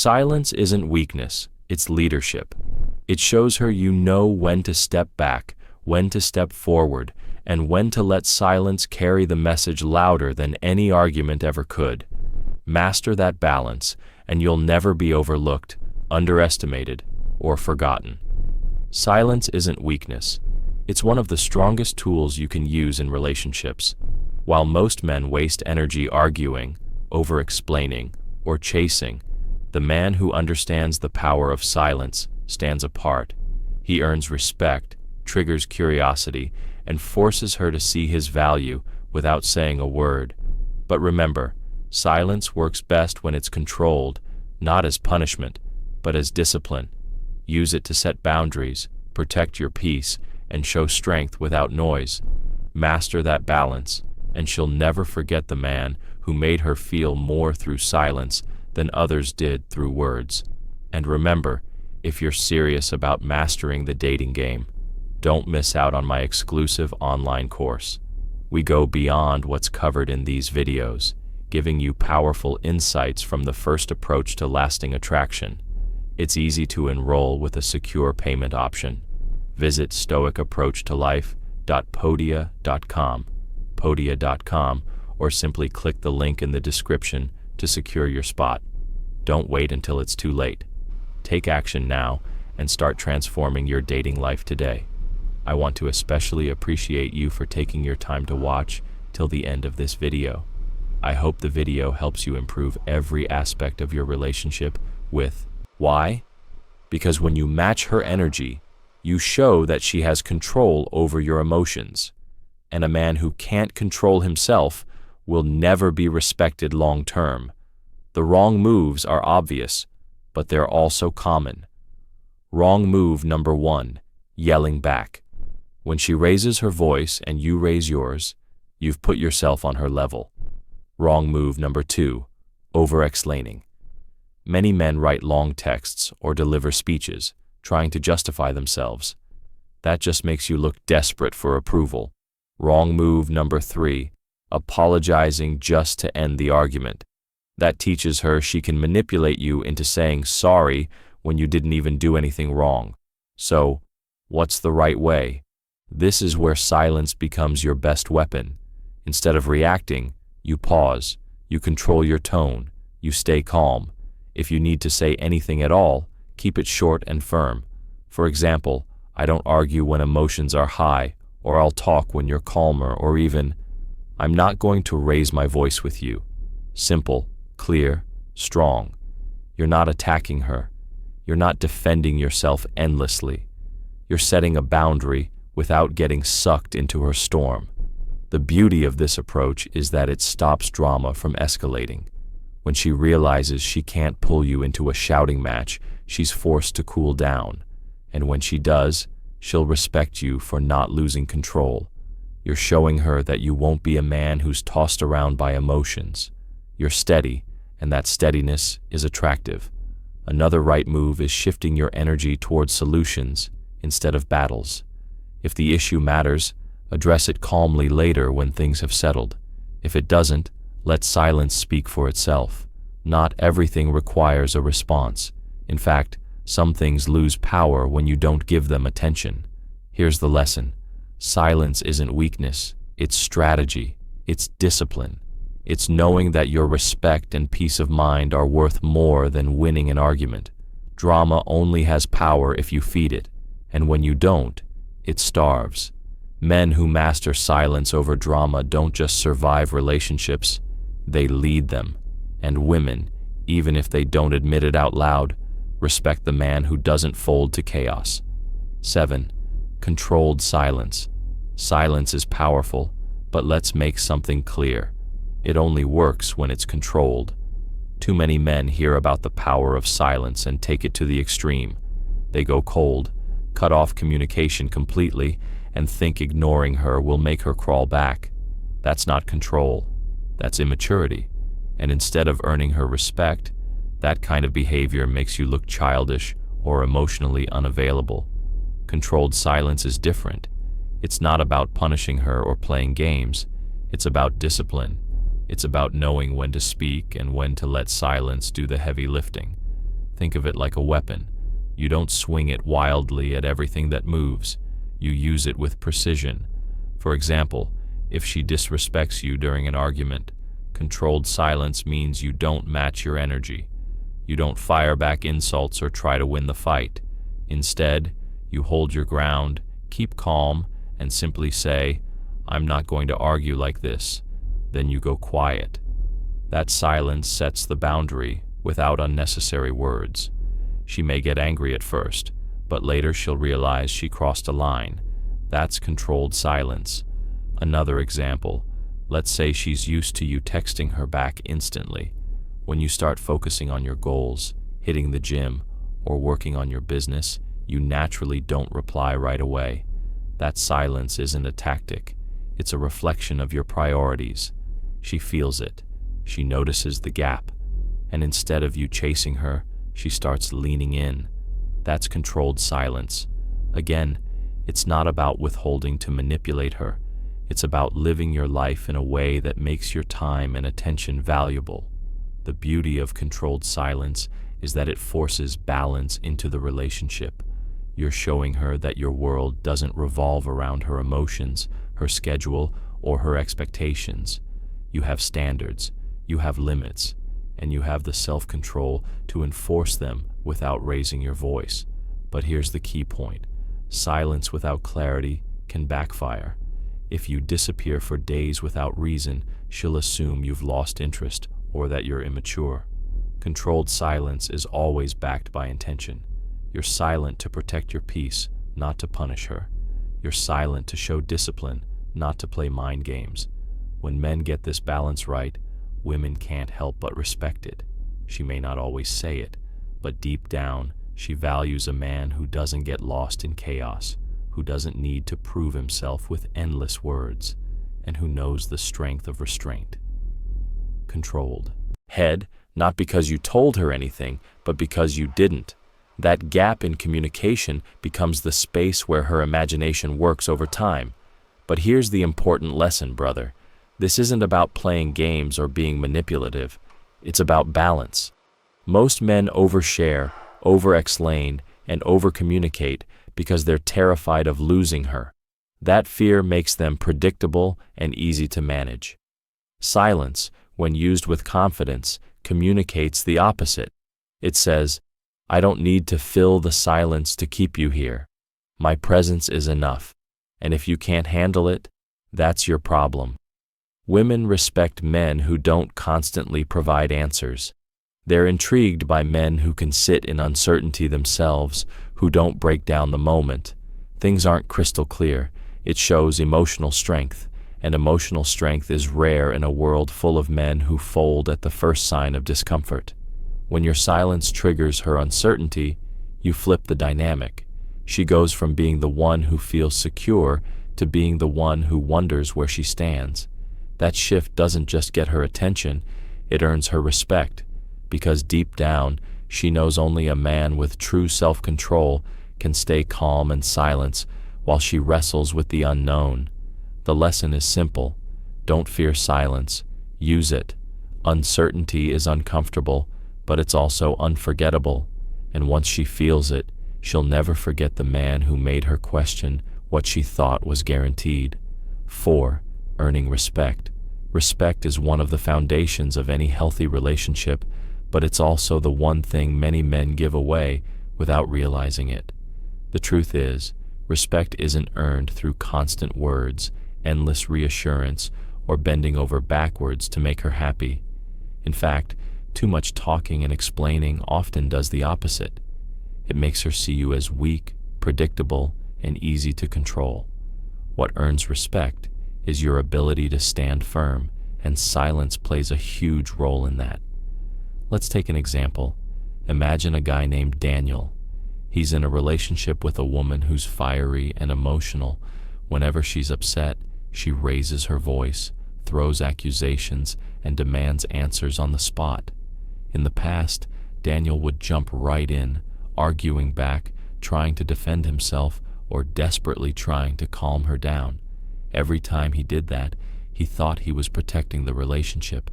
Silence isn't weakness, it's leadership. It shows her you know when to step back, when to step forward, and when to let silence carry the message louder than any argument ever could. Master that balance, and you'll never be overlooked, underestimated, or forgotten. Silence isn't weakness. It's one of the strongest tools you can use in relationships. While most men waste energy arguing, over-explaining, or chasing, the man who understands the power of silence stands apart. He earns respect, triggers curiosity, and forces her to see his value without saying a word. But remember, silence works best when it's controlled, not as punishment, but as discipline. Use it to set boundaries, protect your peace, and show strength without noise. Master that balance, and she'll never forget the man who made her feel more through silence than others did through words. And remember, if you're serious about mastering the dating game, don't miss out on my exclusive online course. We go beyond what's covered in these videos, giving you powerful insights from the first approach to lasting attraction. It's easy to enroll with a secure payment option. Visit stoicapproachtoLife.podia.com, or simply click the link in the description to secure your spot. Don't wait until it's too late. Take action now and start transforming your dating life today. I want to especially appreciate you for taking your time to watch till the end of this video. I hope the video helps you improve every aspect of your relationship with. Why? Because when you match her energy, you show that she has control over your emotions. And a man who can't control himself will never be respected long term. The wrong moves are obvious, but they're also common. Wrong move number 1, yelling back. When she raises her voice and you raise yours, you've put yourself on her level. Wrong move number 2, over-explaining. Many men write long texts or deliver speeches, trying to justify themselves. That just makes you look desperate for approval. Wrong move number 3, apologizing just to end the argument. That teaches her she can manipulate you into saying sorry when you didn't even do anything wrong. So, what's the right way? This is where silence becomes your best weapon. Instead of reacting, you pause, you control your tone, you stay calm. If you need to say anything at all, keep it short and firm. For example, I don't argue when emotions are high, or I'll talk when you're calmer, or even, I'm not going to raise my voice with you. Simple, clear, strong. You're not attacking her. You're not defending yourself endlessly. You're setting a boundary without getting sucked into her storm. The beauty of this approach is that it stops drama from escalating. When she realizes she can't pull you into a shouting match, she's forced to cool down. And when she does, she'll respect you for not losing control. You're showing her that you won't be a man who's tossed around by emotions. You're steady, and that steadiness is attractive. Another right move is shifting your energy towards solutions instead of battles. If the issue matters, address it calmly later when things have settled. If it doesn't, let silence speak for itself. Not everything requires a response. In fact, some things lose power when you don't give them attention. Here's the lesson. Silence isn't weakness, it's strategy, it's discipline. It's knowing that your respect and peace of mind are worth more than winning an argument. Drama only has power if you feed it, and when you don't, it starves. Men who master silence over drama don't just survive relationships, they lead them. And women, even if they don't admit it out loud, respect the man who doesn't fold to chaos. 7. Controlled silence. Silence is powerful, but let's make something clear. It only works when it's controlled. Too many men hear about the power of silence and take it to the extreme. They go cold, cut off communication completely, and think ignoring her will make her crawl back. That's not control. That's immaturity. And instead of earning her respect, that kind of behavior makes you look childish or emotionally unavailable. Controlled silence is different. It's not about punishing her or playing games. It's about discipline. It's about knowing when to speak and when to let silence do the heavy lifting. Think of it like a weapon. You don't swing it wildly at everything that moves. You use it with precision. For example, if she disrespects you during an argument, controlled silence means you don't match your energy. You don't fire back insults or try to win the fight. Instead, you hold your ground, keep calm, and simply say, "I'm not going to argue like this." Then you go quiet. That silence sets the boundary without unnecessary words. She may get angry at first, but later she'll realize she crossed a line. That's controlled silence. Another example, let's say she's used to you texting her back instantly. When you start focusing on your goals, hitting the gym, or working on your business, you naturally don't reply right away. That silence isn't a tactic. It's a reflection of your priorities. She feels it. She notices the gap. And instead of you chasing her, she starts leaning in. That's controlled silence. Again, it's not about withholding to manipulate her. It's about living your life in a way that makes your time and attention valuable. The beauty of controlled silence is that it forces balance into the relationship. You're showing her that your world doesn't revolve around her emotions, her schedule, or her expectations. You have standards, you have limits, and you have the self-control to enforce them without raising your voice. But here's the key point. Silence without clarity can backfire. If you disappear for days without reason, she'll assume you've lost interest or that you're immature. Controlled silence is always backed by intention. You're silent to protect your peace, not to punish her. You're silent to show discipline, not to play mind games. When men get this balance right, women can't help but respect it. She may not always say it, but deep down, she values a man who doesn't get lost in chaos, who doesn't need to prove himself with endless words, and who knows the strength of restraint. Controlled. Head, not because you told her anything, but because you didn't. That gap in communication becomes the space where her imagination works over time. But here's the important lesson, brother. This isn't about playing games or being manipulative. It's about balance. Most men overshare, over-explain, and over-communicate because they're terrified of losing her. That fear makes them predictable and easy to manage. Silence, when used with confidence, communicates the opposite. It says, "I don't need to fill the silence to keep you here. My presence is enough. And if you can't handle it, that's your problem." Women respect men who don't constantly provide answers. They're intrigued by men who can sit in uncertainty themselves, who don't break down the moment. Things aren't crystal clear. It shows emotional strength, and emotional strength is rare in a world full of men who fold at the first sign of discomfort. When your silence triggers her uncertainty, you flip the dynamic. She goes from being the one who feels secure to being the one who wonders where she stands. That shift doesn't just get her attention, it earns her respect, because deep down, she knows only a man with true self-control can stay calm and silent while she wrestles with the unknown. The lesson is simple. Don't fear silence. Use it. Uncertainty is uncomfortable, but it's also unforgettable. And once she feels it, she'll never forget the man who made her question what she thought was guaranteed. 4. Earning respect. Respect is one of the foundations of any healthy relationship, but it's also the one thing many men give away without realizing it. The truth is, respect isn't earned through constant words, endless reassurance, or bending over backwards to make her happy. In fact, too much talking and explaining often does the opposite. It makes her see you as weak, predictable, and easy to control. What earns respect is your ability to stand firm, and silence plays a huge role in that. Let's take an example. Imagine a guy named Daniel. He's in a relationship with a woman who's fiery and emotional. Whenever she's upset, she raises her voice, throws accusations, and demands answers on the spot. In the past, Daniel would jump right in, arguing back, trying to defend himself, or desperately trying to calm her down. Every time he did that, he thought he was protecting the relationship.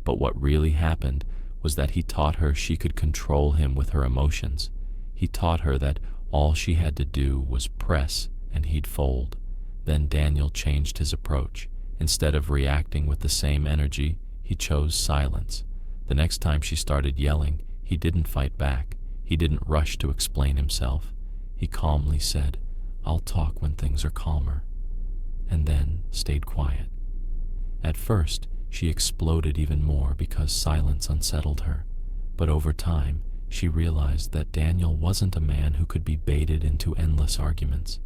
But what really happened was that he taught her she could control him with her emotions. He taught her that all she had to do was press and he'd fold. Then Daniel changed his approach. Instead of reacting with the same energy, he chose silence. The next time she started yelling, he didn't fight back. He didn't rush to explain himself. He calmly said, "I'll talk when things are calmer," and then stayed quiet. At first, she exploded even more because silence unsettled her. But over time, she realized that Daniel wasn't a man who could be baited into endless arguments.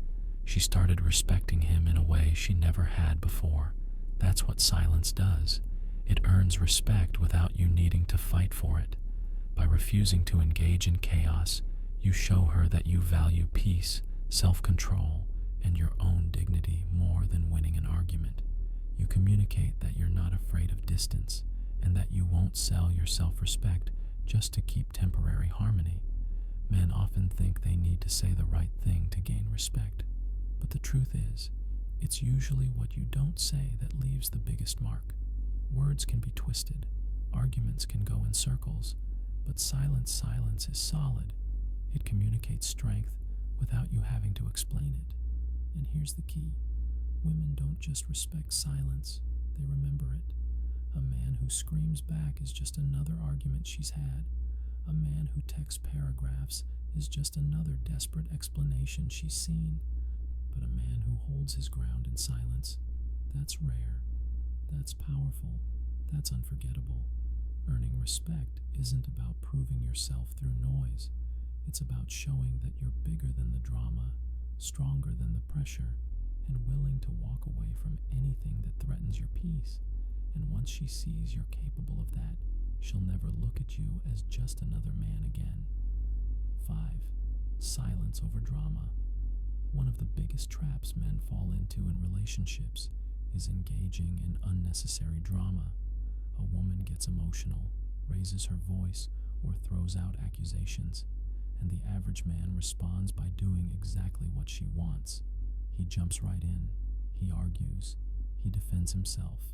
She started respecting him in a way she never had before. That's what silence does. It earns respect without you needing to fight for it. By refusing to engage in chaos, you show her that you value peace, self-control, and your own dignity more than winning an argument. You communicate that you're not afraid of distance and that you won't sell your self-respect just to keep temporary harmony. Men often think they need to say the right thing to gain respect, but the truth is, it's usually what you don't say that leaves the biggest mark. Words can be twisted, arguments can go in circles, but silence is solid. It communicates strength without you having to explain it. And here's the key. Women don't just respect silence, they remember it. A man who screams back is just another argument she's had. A man who texts paragraphs is just another desperate explanation she's seen. But a man who holds his ground in silence, that's rare, that's powerful, that's unforgettable. Earning respect isn't about proving yourself through noise. It's about showing that you're bigger than the drama, stronger than the pressure, and willing to walk away from anything that threatens your peace. And once she sees you're capable of that, she'll never look at you as just another man again. 5. Silence over drama. One of the biggest traps men fall into in relationships is engaging in unnecessary drama. A woman gets emotional, raises her voice, or throws out accusations, and the average man responds by doing exactly what she wants. He jumps right in, he argues, he defends himself,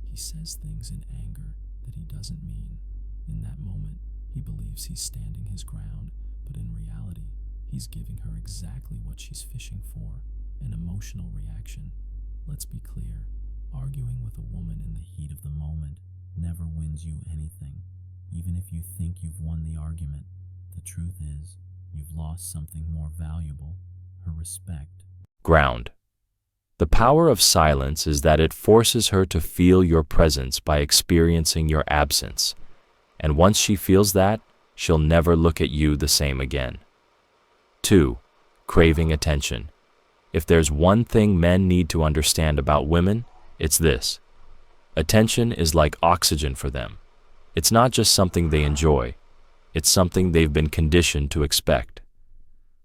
he says things in anger that he doesn't mean. In that moment, he believes he's standing his ground, but in reality, he's giving her exactly what she's fishing for, an emotional reaction. Let's be clear, arguing with a woman in the heat of the moment never wins you anything. Even if you think you've won the argument, the truth is, you've lost something more valuable, her respect. Ground. The power of silence is that it forces her to feel your presence by experiencing your absence. And once she feels that, she'll never look at you the same again. 2. Craving attention. If there's one thing men need to understand about women, it's this. Attention is like oxygen for them. It's not just something they enjoy. It's something they've been conditioned to expect.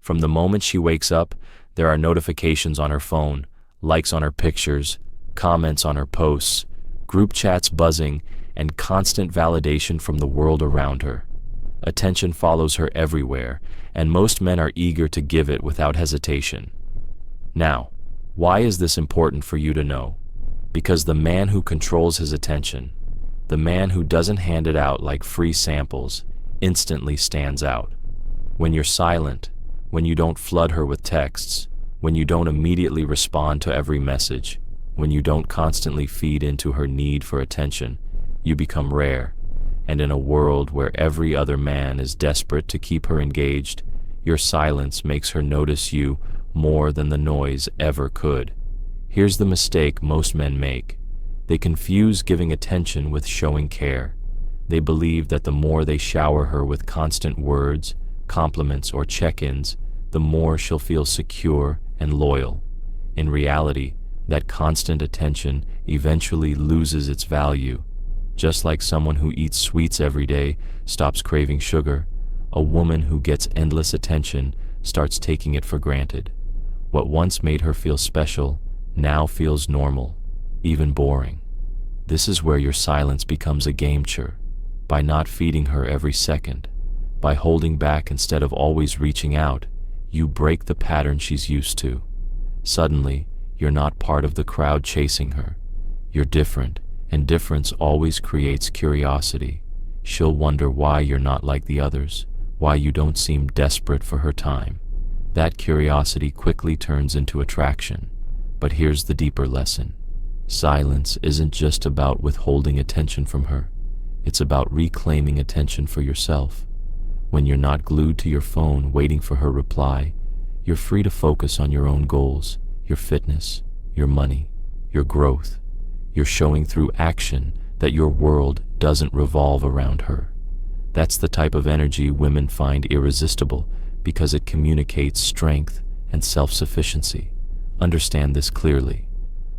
From the moment she wakes up, there are notifications on her phone, likes on her pictures, comments on her posts, group chats buzzing, and constant validation from the world around her. Attention follows her everywhere, and most men are eager to give it without hesitation. Now, why is this important for you to know? Because the man who controls his attention, the man who doesn't hand it out like free samples, instantly stands out. When you're silent, when you don't flood her with texts, when you don't immediately respond to every message, when you don't constantly feed into her need for attention, you become rare. And in a world where every other man is desperate to keep her engaged, your silence makes her notice you more than the noise ever could. Here's the mistake most men make. They confuse giving attention with showing care. They believe that the more they shower her with constant words, compliments, or check-ins, the more she'll feel secure and loyal. In reality, that constant attention eventually loses its value. Just like someone who eats sweets every day stops craving sugar, a woman who gets endless attention starts taking it for granted. What once made her feel special now feels normal, even boring. This is where your silence becomes a game changer. By not feeding her every second, by holding back instead of always reaching out, you break the pattern she's used to. Suddenly, you're not part of the crowd chasing her. You're different, and difference always creates curiosity. She'll wonder why you're not like the others, why you don't seem desperate for her time. That curiosity quickly turns into attraction. But here's the deeper lesson. Silence isn't just about withholding attention from her. It's about reclaiming attention for yourself. When you're not glued to your phone waiting for her reply, you're free to focus on your own goals, your fitness, your money, your growth. You're showing through action that your world doesn't revolve around her. That's the type of energy women find irresistible because it communicates strength and self-sufficiency. Understand this clearly.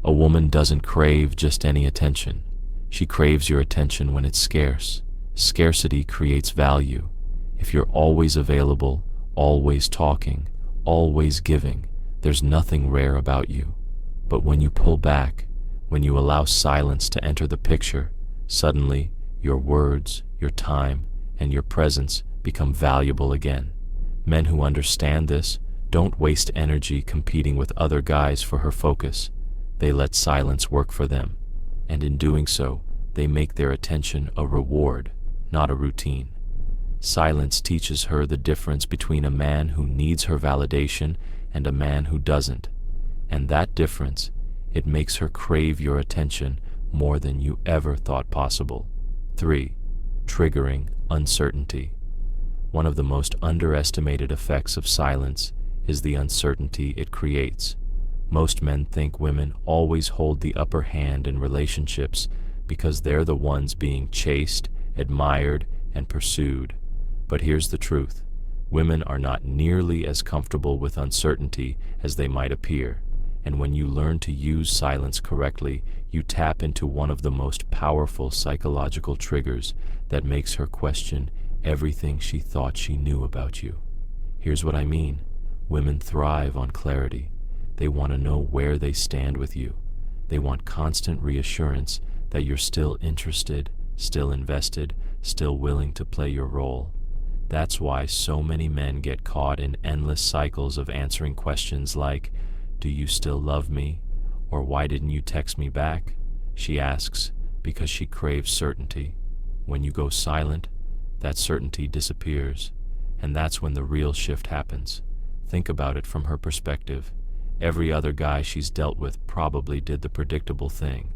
A woman doesn't crave just any attention. She craves your attention when it's scarce. Scarcity creates value. If you're always available, always talking, always giving, there's nothing rare about you. But when you pull back, when you allow silence to enter the picture, suddenly your words, your time, and your presence become valuable again. Men who understand this don't waste energy competing with other guys for her focus. They let silence work for them, and in doing so, they make their attention a reward, not a routine. Silence teaches her the difference between a man who needs her validation and a man who doesn't. And that difference, it makes her crave your attention more than you ever thought possible. 3. Triggering uncertainty. One of the most underestimated effects of silence is the uncertainty it creates. Most men think women always hold the upper hand in relationships because they're the ones being chased, admired, and pursued. But here's the truth. Women are not nearly as comfortable with uncertainty as they might appear. And when you learn to use silence correctly, you tap into one of the most powerful psychological triggers that makes her question everything she thought she knew about you. Here's what I mean. Women thrive on clarity. They want to know where they stand with you. They want constant reassurance that you're still interested, still invested, still willing to play your role. That's why so many men get caught in endless cycles of answering questions like, "Do you still love me?" or "Why didn't you text me back?" She asks because she craves certainty. When you go silent, that certainty disappears, and that's when the real shift happens. Think about it from her perspective. Every other guy she's dealt with probably did the predictable thing.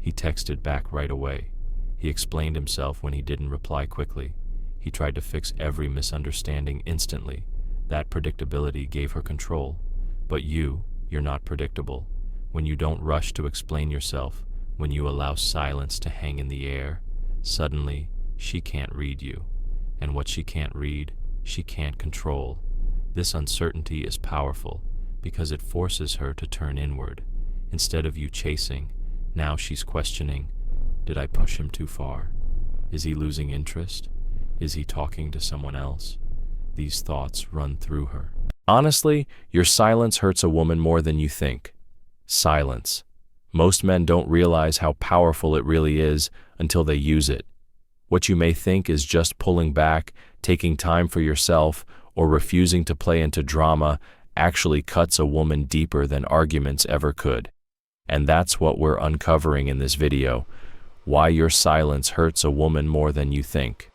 He texted back right away. He explained himself when he didn't reply quickly. He tried to fix every misunderstanding instantly. That predictability gave her control. But you're not predictable. When you don't rush to explain yourself, when you allow silence to hang in the air, suddenly she can't read you. And what she can't read, she can't control. This uncertainty is powerful because it forces her to turn inward. Instead of you chasing, now she's questioning, did I push him too far? Is he losing interest? Is he talking to someone else? These thoughts run through her. Honestly, your silence hurts a woman more than you think. Silence. Most men don't realize how powerful it really is until they use it. What you may think is just pulling back, taking time for yourself, or refusing to play into drama actually cuts a woman deeper than arguments ever could. And that's what we're uncovering in this video, why your silence hurts a woman more than you think.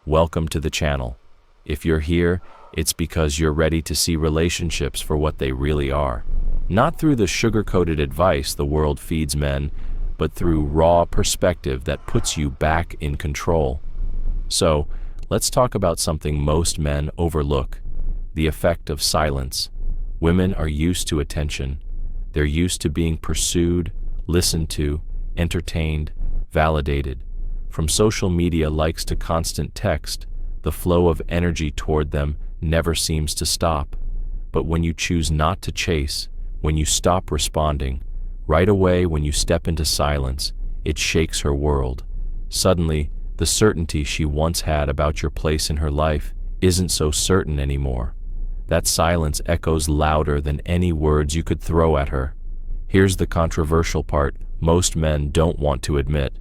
Welcome to the channel. If you're here, it's because you're ready to see relationships for what they really are. Not through the sugar-coated advice the world feeds men, but through raw perspective that puts you back in control. So, let's talk about something most men overlook, the effect of silence. Women are used to attention. They're used to being pursued, listened to, entertained, validated. From social media likes to constant text, the flow of energy toward them never seems to stop. But when you choose not to chase, when you stop responding, right away when you step into silence, it shakes her world. Suddenly, the certainty she once had about your place in her life isn't so certain anymore. That silence echoes louder than any words you could throw at her. Here's the controversial part most men don't want to admit.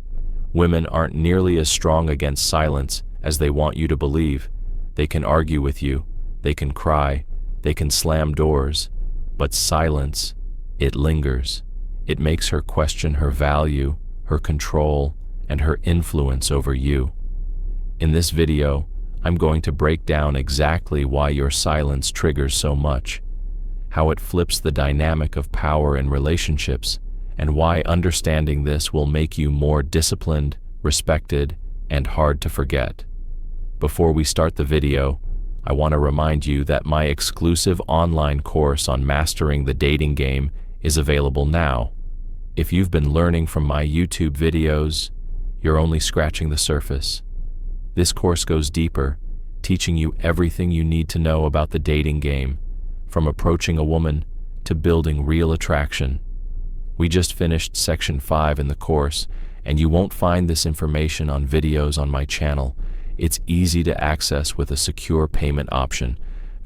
Women aren't nearly as strong against silence as they want you to believe. They can argue with you, they can cry, they can slam doors, but silence, it lingers. It makes her question her value, her control, and her influence over you. In this video, I'm going to break down exactly why your silence triggers so much, how it flips the dynamic of power in relationships, and why understanding this will make you more disciplined, respected, and hard to forget. Before we start the video, I want to remind you that my exclusive online course on mastering the dating game is available now. If you've been learning from my YouTube videos, you're only scratching the surface. This course goes deeper, teaching you everything you need to know about the dating game, from approaching a woman to building real attraction. We just finished Section 5 in the course, and you won't find this information on videos on my channel. It's easy to access with a secure payment option.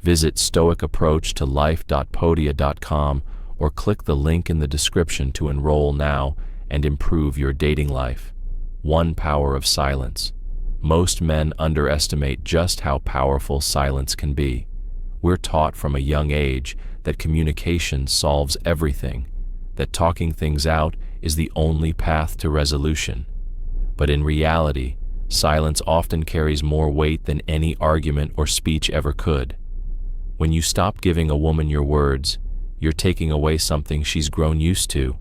Visit stoicapproachtolife.podia.com or click the link in the description to enroll now and improve your dating life. 1. Power of silence. Most men underestimate just how powerful silence can be. We're taught from a young age that communication solves everything, that talking things out is the only path to resolution. But in reality, silence often carries more weight than any argument or speech ever could. When you stop giving a woman your words, you're taking away something she's grown used to: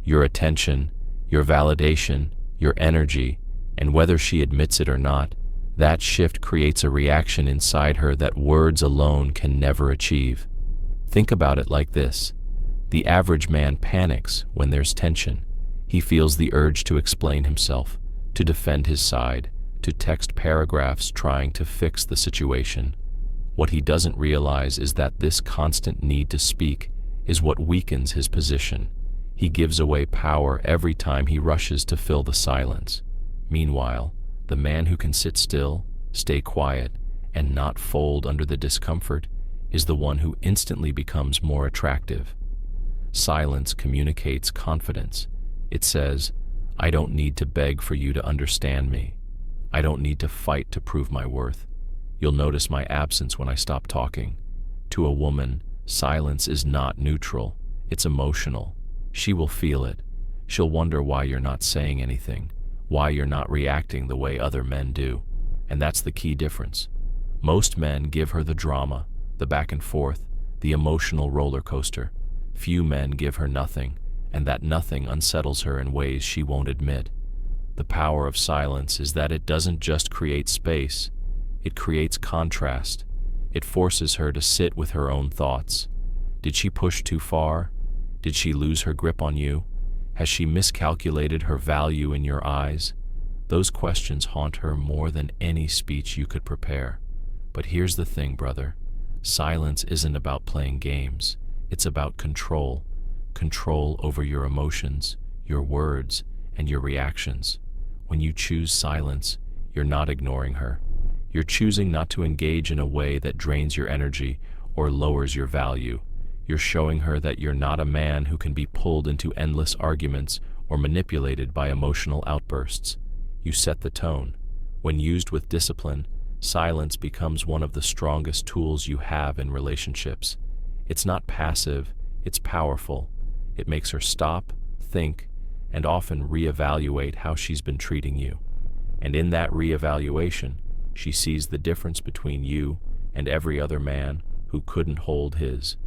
your attention, your validation, your energy, and whether she admits it or not, that shift creates a reaction inside her that words alone can never achieve. Think about it like this. The average man panics when there's tension. He feels the urge to explain himself, to defend his side, to text paragraphs trying to fix the situation. What he doesn't realize is that this constant need to speak is what weakens his position. He gives away power every time he rushes to fill the silence. Meanwhile, the man who can sit still, stay quiet, and not fold under the discomfort is the one who instantly becomes more attractive. Silence communicates confidence. It says, "I don't need to beg for you to understand me. I don't need to fight to prove my worth. You'll notice my absence when I stop talking." To a woman, silence is not neutral. It's emotional. She will feel it. She'll wonder why you're not saying anything, why you're not reacting the way other men do. And that's the key difference. Most men give her the drama, the back and forth, the emotional roller coaster. Few men give her nothing, and that nothing unsettles her in ways she won't admit. The power of silence is that it doesn't just create space, it creates contrast. It forces her to sit with her own thoughts. Did she push too far? Did she lose her grip on you? Has she miscalculated her value in your eyes? Those questions haunt her more than any speech you could prepare. But here's the thing, brother. Silence isn't about playing games. It's about control. Control over your emotions, your words, and your reactions. When you choose silence, you're not ignoring her. You're choosing not to engage in a way that drains your energy or lowers your value. You're showing her that you're not a man who can be pulled into endless arguments or manipulated by emotional outbursts. You set the tone. When used with discipline, silence becomes one of the strongest tools you have in relationships. It's not passive, it's powerful. It makes her stop, think, and often reevaluate how she's been treating you. And in that reevaluation, she sees the difference between you and every other man who couldn't hold his.